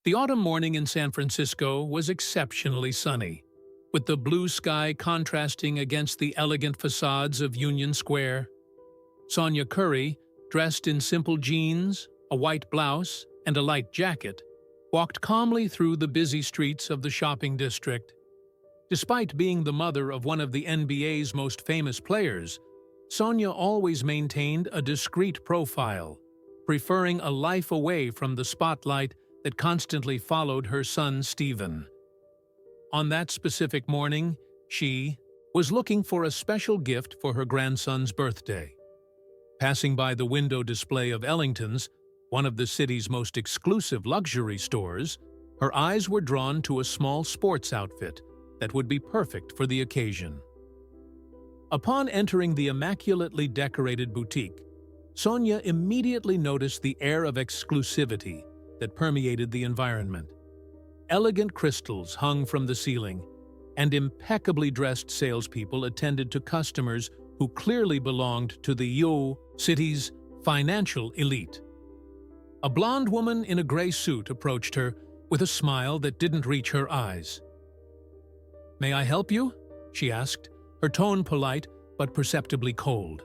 The autumn morning in San Francisco was exceptionally sunny, with the blue sky contrasting against the elegant facades of Union Square. Sonia Curry, dressed in simple jeans, a white blouse, and a light jacket, walked calmly through the busy streets of the shopping district. Despite being the mother of one of the NBA's most famous players, Sonia always maintained a discreet profile, preferring a life away from the spotlight that constantly followed her son Stephen. On that specific morning, she was looking for a special gift for her grandson's birthday. Passing by the window display of Ellington's, one of the city's most exclusive luxury stores, her eyes were drawn to a small sports outfit that would be perfect for the occasion. Upon entering the immaculately decorated boutique, Sonia immediately noticed the air of exclusivity that permeated the environment. Elegant crystals hung from the ceiling, and impeccably dressed salespeople attended to customers who clearly belonged to the city's financial elite. A blonde woman in a gray suit approached her with a smile that didn't reach her eyes. "May I help you?" she asked, her tone polite but perceptibly cold.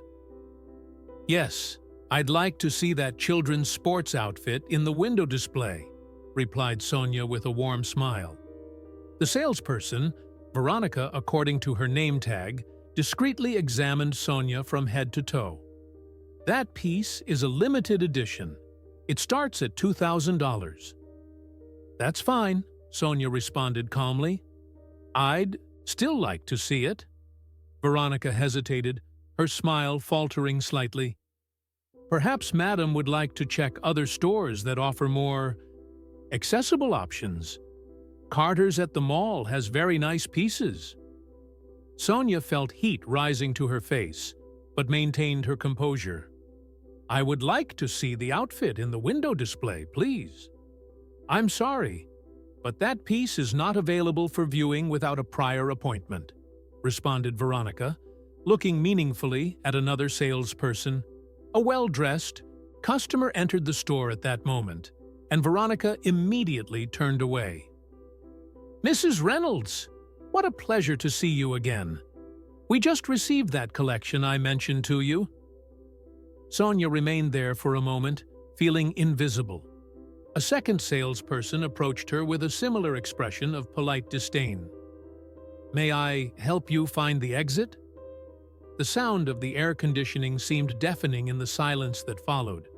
"Yes, I'd like to see that children's sports outfit in the window display," replied Sonia with a warm smile. The salesperson, Veronica according to her name tag, discreetly examined Sonia from head to toe. "That piece is a limited edition. It starts at $2,000. "That's fine," Sonia responded calmly. "I'd still like to see it." Veronica hesitated, her smile faltering slightly. "Perhaps Madam would like to check other stores that offer more accessible options. Carter's at the mall has very nice pieces." Sonia felt heat rising to her face, but maintained her composure. "I would like to see the outfit in the window display, please." "I'm sorry, but that piece is not available for viewing without a prior appointment," responded Veronica, looking meaningfully at another salesperson. A well-dressed customer entered the store at that moment, and Veronica immediately turned away. "Mrs. Reynolds, what a pleasure to see you again. We just received that collection I mentioned to you." Sonia remained there for a moment, feeling invisible. A second salesperson approached her with a similar expression of polite disdain. "May I help you find the exit?" The sound of the air conditioning seemed deafening in the silence that followed.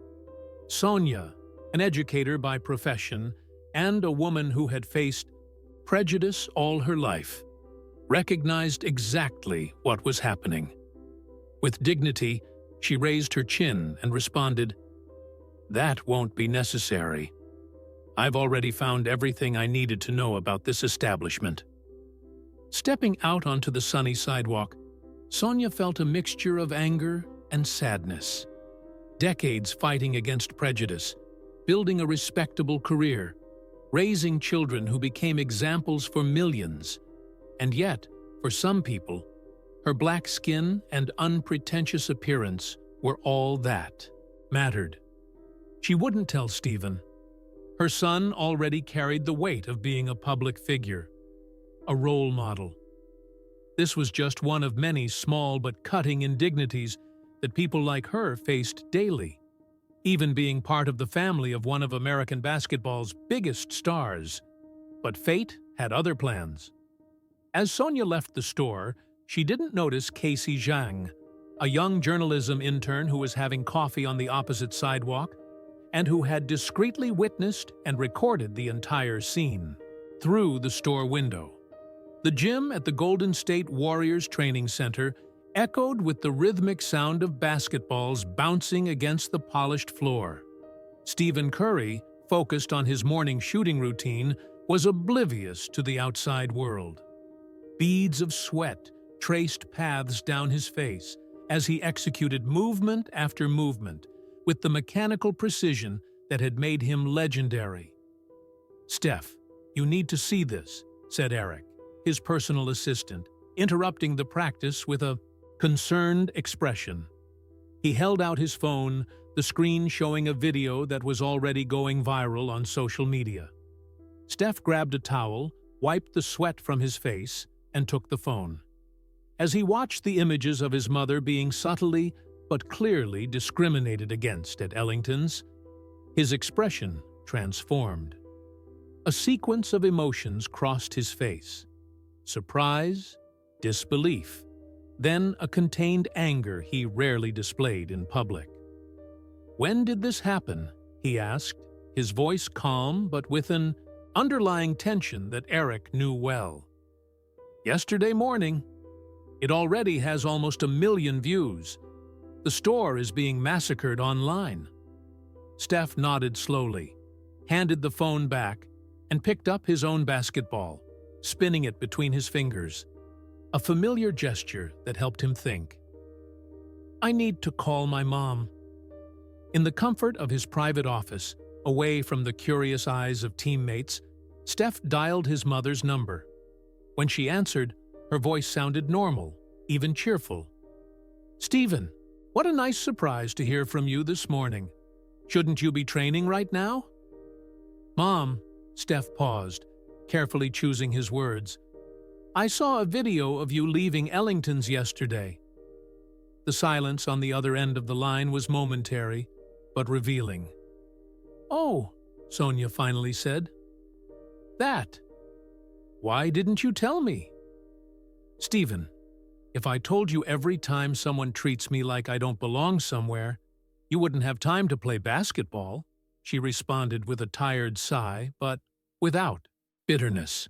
Sonia, an educator by profession and a woman who had faced prejudice all her life, recognized exactly what was happening. With dignity, she raised her chin and responded, "That won't be necessary. I've already found everything I needed to know about this establishment." Stepping out onto the sunny sidewalk, Sonia felt a mixture of anger and sadness. Decades fighting against prejudice, building a respectable career, raising children who became examples for millions. And yet, for some people, her black skin and unpretentious appearance were all that mattered. She wouldn't tell Stephen. Her son already carried the weight of being a public figure, a role model. This was just one of many small but cutting indignities that people like her faced daily, even being part of the family of one of American basketball's biggest stars. But fate had other plans. As Sonia left the store, she didn't notice Casey Zhang, a young journalism intern who was having coffee on the opposite sidewalk and who had discreetly witnessed and recorded the entire scene through the store window. The gym at the Golden State Warriors Training Center echoed with the rhythmic sound of basketballs bouncing against the polished floor. Stephen Curry, focused on his morning shooting routine, was oblivious to the outside world. Beads of sweat traced paths down his face as he executed movement after movement with the mechanical precision that had made him legendary. "Steph, you need to see this," said Eric, his personal assistant, interrupting the practice with a concerned expression. He held out his phone, the screen showing a video that was already going viral on social media. Steph grabbed a towel, wiped the sweat from his face, and took the phone. As he watched the images of his mother being subtly but clearly discriminated against at Ellington's, his expression transformed. A sequence of emotions crossed his face: surprise, disbelief, then a contained anger he rarely displayed in public. "When did this happen?" he asked, his voice calm but with an underlying tension that Eric knew well. "Yesterday morning. It already has almost 1 million views. The store is being massacred online." Steph nodded slowly, handed the phone back, and picked up his own basketball, spinning it between his fingers. A familiar gesture that helped him think. "I need to call my mom." In the comfort of his private office, away from the curious eyes of teammates, Steph dialed his mother's number. When she answered, her voice sounded normal, even cheerful. "Stephen, what a nice surprise to hear from you this morning. Shouldn't you be training right now?" "Mom," Steph paused, carefully choosing his words, "I saw a video of you leaving Ellington's yesterday." The silence on the other end of the line was momentary, but revealing. "Oh," Sonia finally said. "That. Why didn't you tell me?" "Stephen, if I told you every time someone treats me like I don't belong somewhere, you wouldn't have time to play basketball," she responded with a tired sigh, but without bitterness.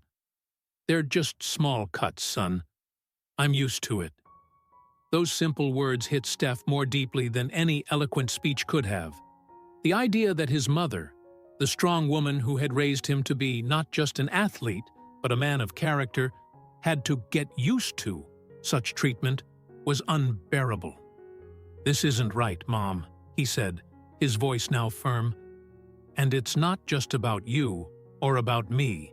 "They're just small cuts, son. I'm used to it." Those simple words hit Steph more deeply than any eloquent speech could have. The idea that his mother, the strong woman who had raised him to be not just an athlete, but a man of character, had to get used to such treatment was unbearable. "This isn't right, Mom," he said, his voice now firm. "And it's not just about you or about me.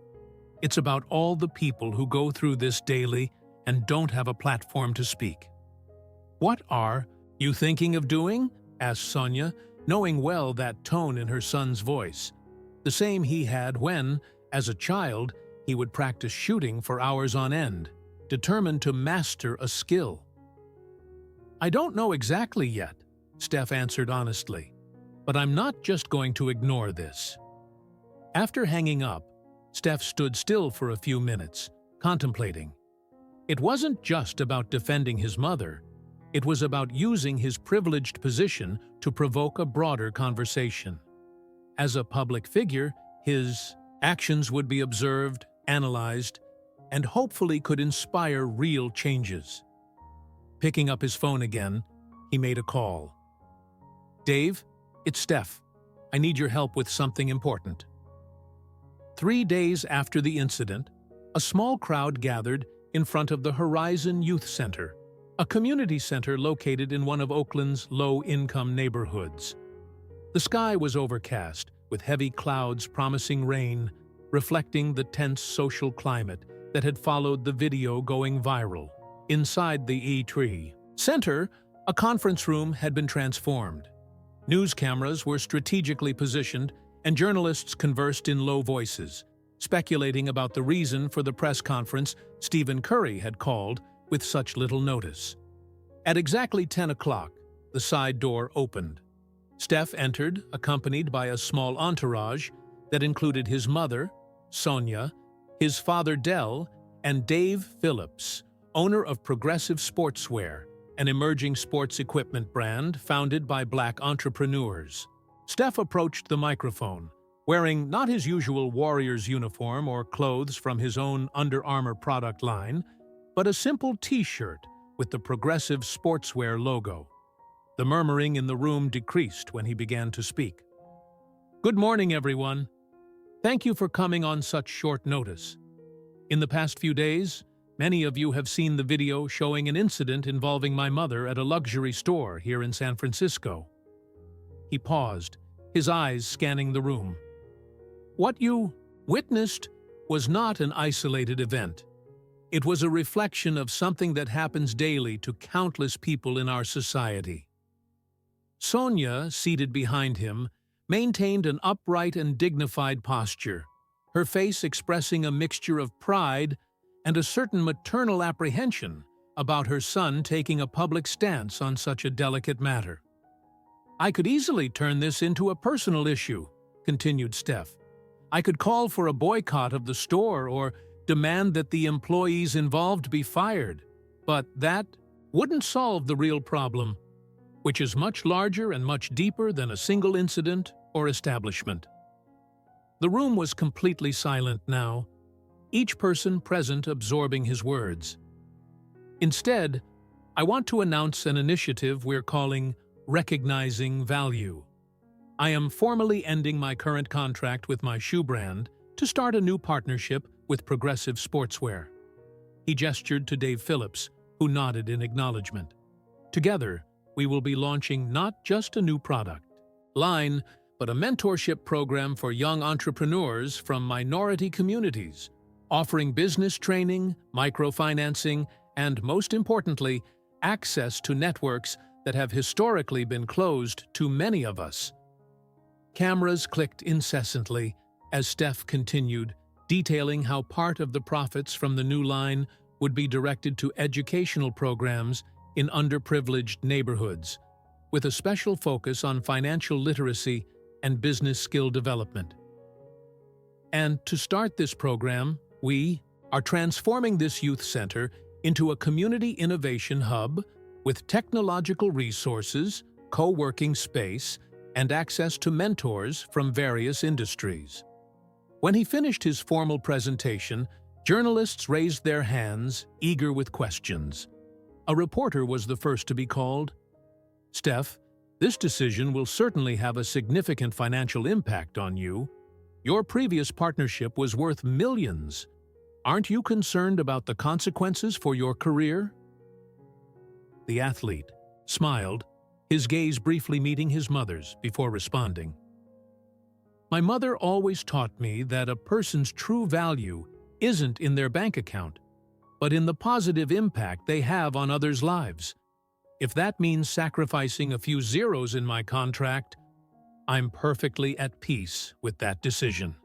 It's about all the people who go through this daily and don't have a platform to speak." "What are you thinking of doing?" asked Sonia, knowing well that tone in her son's voice, the same he had when, as a child, he would practice shooting for hours on end, determined to master a skill. "I don't know exactly yet," Steph answered honestly, "but I'm not just going to ignore this." After hanging up, Steph stood still for a few minutes, contemplating. It wasn't just about defending his mother. It was about using his privileged position to provoke a broader conversation. As a public figure, his actions would be observed, analyzed, and hopefully could inspire real changes. Picking up his phone again, he made a call. "Dave, it's Steph. I need your help with something important." 3 days after the incident, a small crowd gathered in front of the Horizon Youth Center, a community center located in one of Oakland's low-income neighborhoods. The sky was overcast, with heavy clouds promising rain, reflecting the tense social climate that had followed the video going viral. Inside the E3 Center, a conference room had been transformed. News cameras were strategically positioned, and journalists conversed in low voices, speculating about the reason for the press conference Stephen Curry had called with such little notice. At exactly 10 o'clock, the side door opened. Steph entered, accompanied by a small entourage that included his mother, Sonia, his father Dell, and Dave Phillips, owner of Progressive Sportswear, an emerging sports equipment brand founded by Black entrepreneurs. Steph approached the microphone, wearing not his usual Warriors uniform or clothes from his own Under Armour product line, but a simple T-shirt with the Progressive Sportswear logo. The murmuring in the room decreased when he began to speak. "Good morning, everyone. Thank you for coming on such short notice. In the past few days, many of you have seen the video showing an incident involving my mother at a luxury store here in San Francisco." He paused, his eyes scanning the room. "What you witnessed was not an isolated event. It was a reflection of something that happens daily to countless people in our society." Sonia, seated behind him, maintained an upright and dignified posture, her face expressing a mixture of pride and a certain maternal apprehension about her son taking a public stance on such a delicate matter. "I could easily turn this into a personal issue," continued Steph. "I could call for a boycott of the store or demand that the employees involved be fired, but that wouldn't solve the real problem, which is much larger and much deeper than a single incident or establishment." The room was completely silent now, each person present absorbing his words. "Instead, I want to announce an initiative we're calling Recognizing Value. I am formally ending my current contract with my shoe brand to start a new partnership with Progressive Sportswear." He gestured to Dave Phillips, who nodded in acknowledgement. "Together, we will be launching not just a new product line, but a mentorship program for young entrepreneurs from minority communities, offering business training, microfinancing, and, most importantly, access to networks that have historically been closed to many of us." Cameras clicked incessantly as Steph continued, detailing how part of the profits from the new line would be directed to educational programs in underprivileged neighborhoods, with a special focus on financial literacy and business skill development. "And to start this program, we are transforming this youth center into a community innovation hub with technological resources, co-working space, and access to mentors from various industries." When he finished his formal presentation, journalists raised their hands, eager with questions. A reporter was the first to be called. "Steph, this decision will certainly have a significant financial impact on you. Your previous partnership was worth millions. Aren't you concerned about the consequences for your career?" The athlete smiled, his gaze briefly meeting his mother's before responding. "My mother always taught me that a person's true value isn't in their bank account, but in the positive impact they have on others' lives. If that means sacrificing a few zeros in my contract, I'm perfectly at peace with that decision."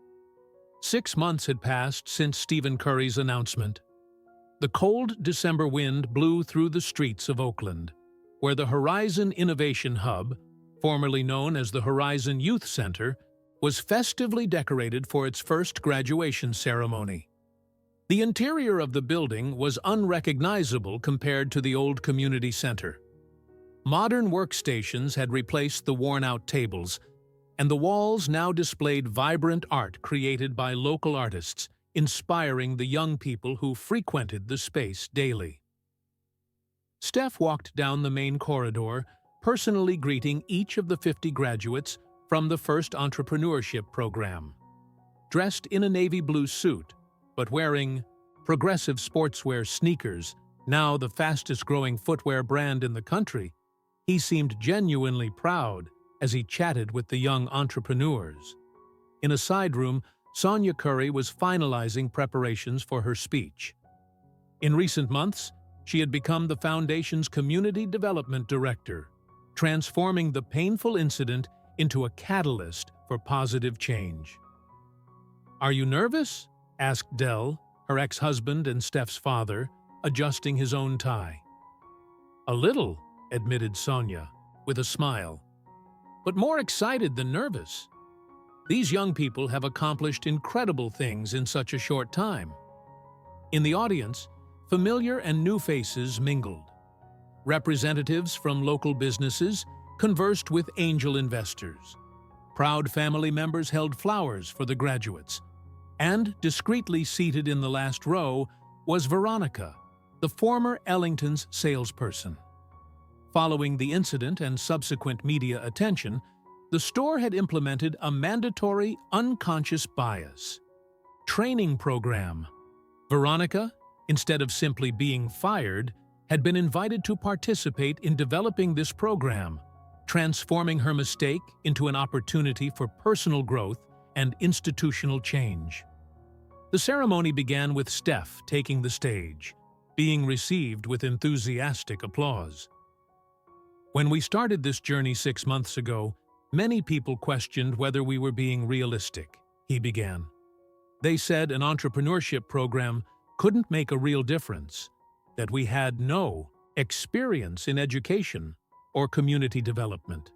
6 months had passed since Stephen Curry's announcement. The cold December wind blew through the streets of Oakland, where the Horizon Innovation Hub, formerly known as the Horizon Youth Center, was festively decorated for its first graduation ceremony. The interior of the building was unrecognizable compared to the old community center. Modern workstations had replaced the worn-out tables, and the walls now displayed vibrant art created by local artists, inspiring the young people who frequented the space daily. Steph walked down the main corridor, personally greeting each of the 50 graduates from the first entrepreneurship program. Dressed in a navy blue suit, but wearing Progressive Sportswear sneakers, now the fastest-growing footwear brand in the country, he seemed genuinely proud as he chatted with the young entrepreneurs. In a side room, Sonia Curry was finalizing preparations for her speech. In recent months, she had become the Foundation's Community Development Director, transforming the painful incident into a catalyst for positive change. "Are you nervous?" asked Dell, her ex-husband and Steph's father, adjusting his own tie. "A little," admitted Sonia, with a smile, "but more excited than nervous. These young people have accomplished incredible things in such a short time." In the audience, familiar and new faces mingled. Representatives from local businesses conversed with angel investors. Proud family members held flowers for the graduates. And discreetly seated in the last row was Veronica, the former Ellington's salesperson. Following the incident and subsequent media attention, the store had implemented a mandatory unconscious bias training program. Veronica, instead of simply being fired, had been invited to participate in developing this program, transforming her mistake into an opportunity for personal growth and institutional change. The ceremony began with Steph taking the stage, being received with enthusiastic applause. "When we started this journey 6 months ago, many people questioned whether we were being realistic," he began. They said an entrepreneurship program couldn't make a real difference, that we had no experience in education or community development.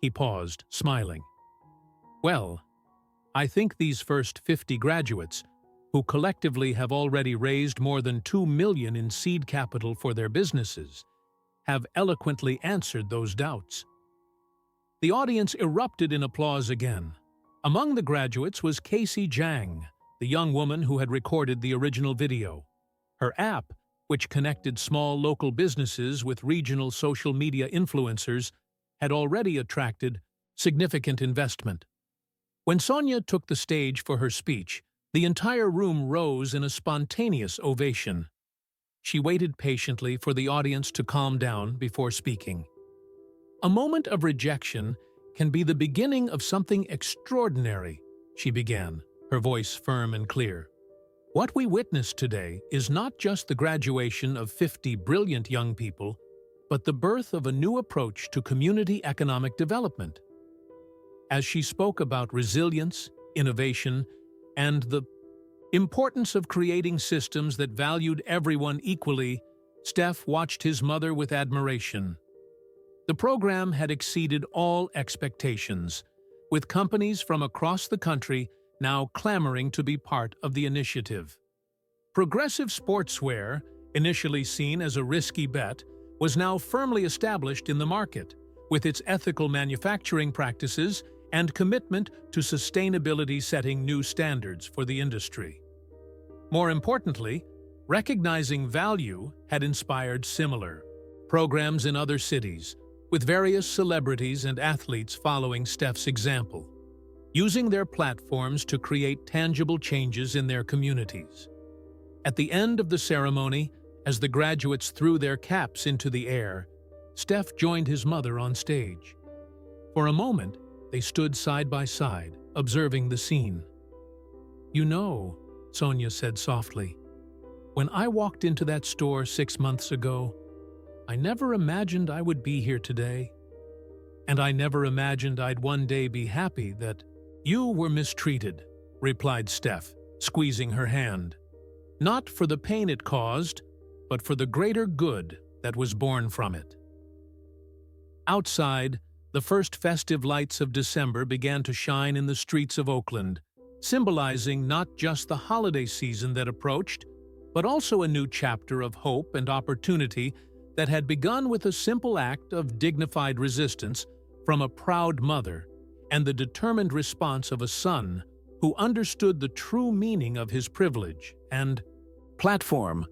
He paused, smiling. Well, I think these first 50 graduates, who collectively have already raised more than $2 million in seed capital for their businesses, have eloquently answered those doubts. The audience erupted in applause again. Among the graduates was Casey Zhang, the young woman who had recorded the original video. Her app, which connected small local businesses with regional social media influencers, had already attracted significant investment. When Sonia took the stage for her speech, the entire room rose in a spontaneous ovation. She waited patiently for the audience to calm down before speaking. A moment of rejection can be the beginning of something extraordinary, she began, her voice firm and clear. What we witnessed today is not just the graduation of 50 brilliant young people, but the birth of a new approach to community economic development. As she spoke about resilience, innovation, and the importance of creating systems that valued everyone equally, Steph watched his mother with admiration. The program had exceeded all expectations, with companies from across the country now clamoring to be part of the initiative. Progressive sportswear, initially seen as a risky bet, was now firmly established in the market, with its ethical manufacturing practices and commitment to sustainability setting new standards for the industry. More importantly, recognizing value had inspired similar programs in other cities, with various celebrities and athletes following Steph's example, using their platforms to create tangible changes in their communities. At the end of the ceremony, as the graduates threw their caps into the air, Steph joined his mother on stage. For a moment, they stood side by side, observing the scene. "You know," Sonia said softly, "when I walked into that store 6 months ago, I never imagined I would be here today. And I never imagined I'd one day be happy that you were mistreated," replied Steph, squeezing her hand. "Not for the pain it caused, but for the greater good that was born from it." Outside, the first festive lights of December began to shine in the streets of Oakland, symbolizing not just the holiday season that approached, but also a new chapter of hope and opportunity that had begun with a simple act of dignified resistance from a proud mother and the determined response of a son who understood the true meaning of his privilege and platform.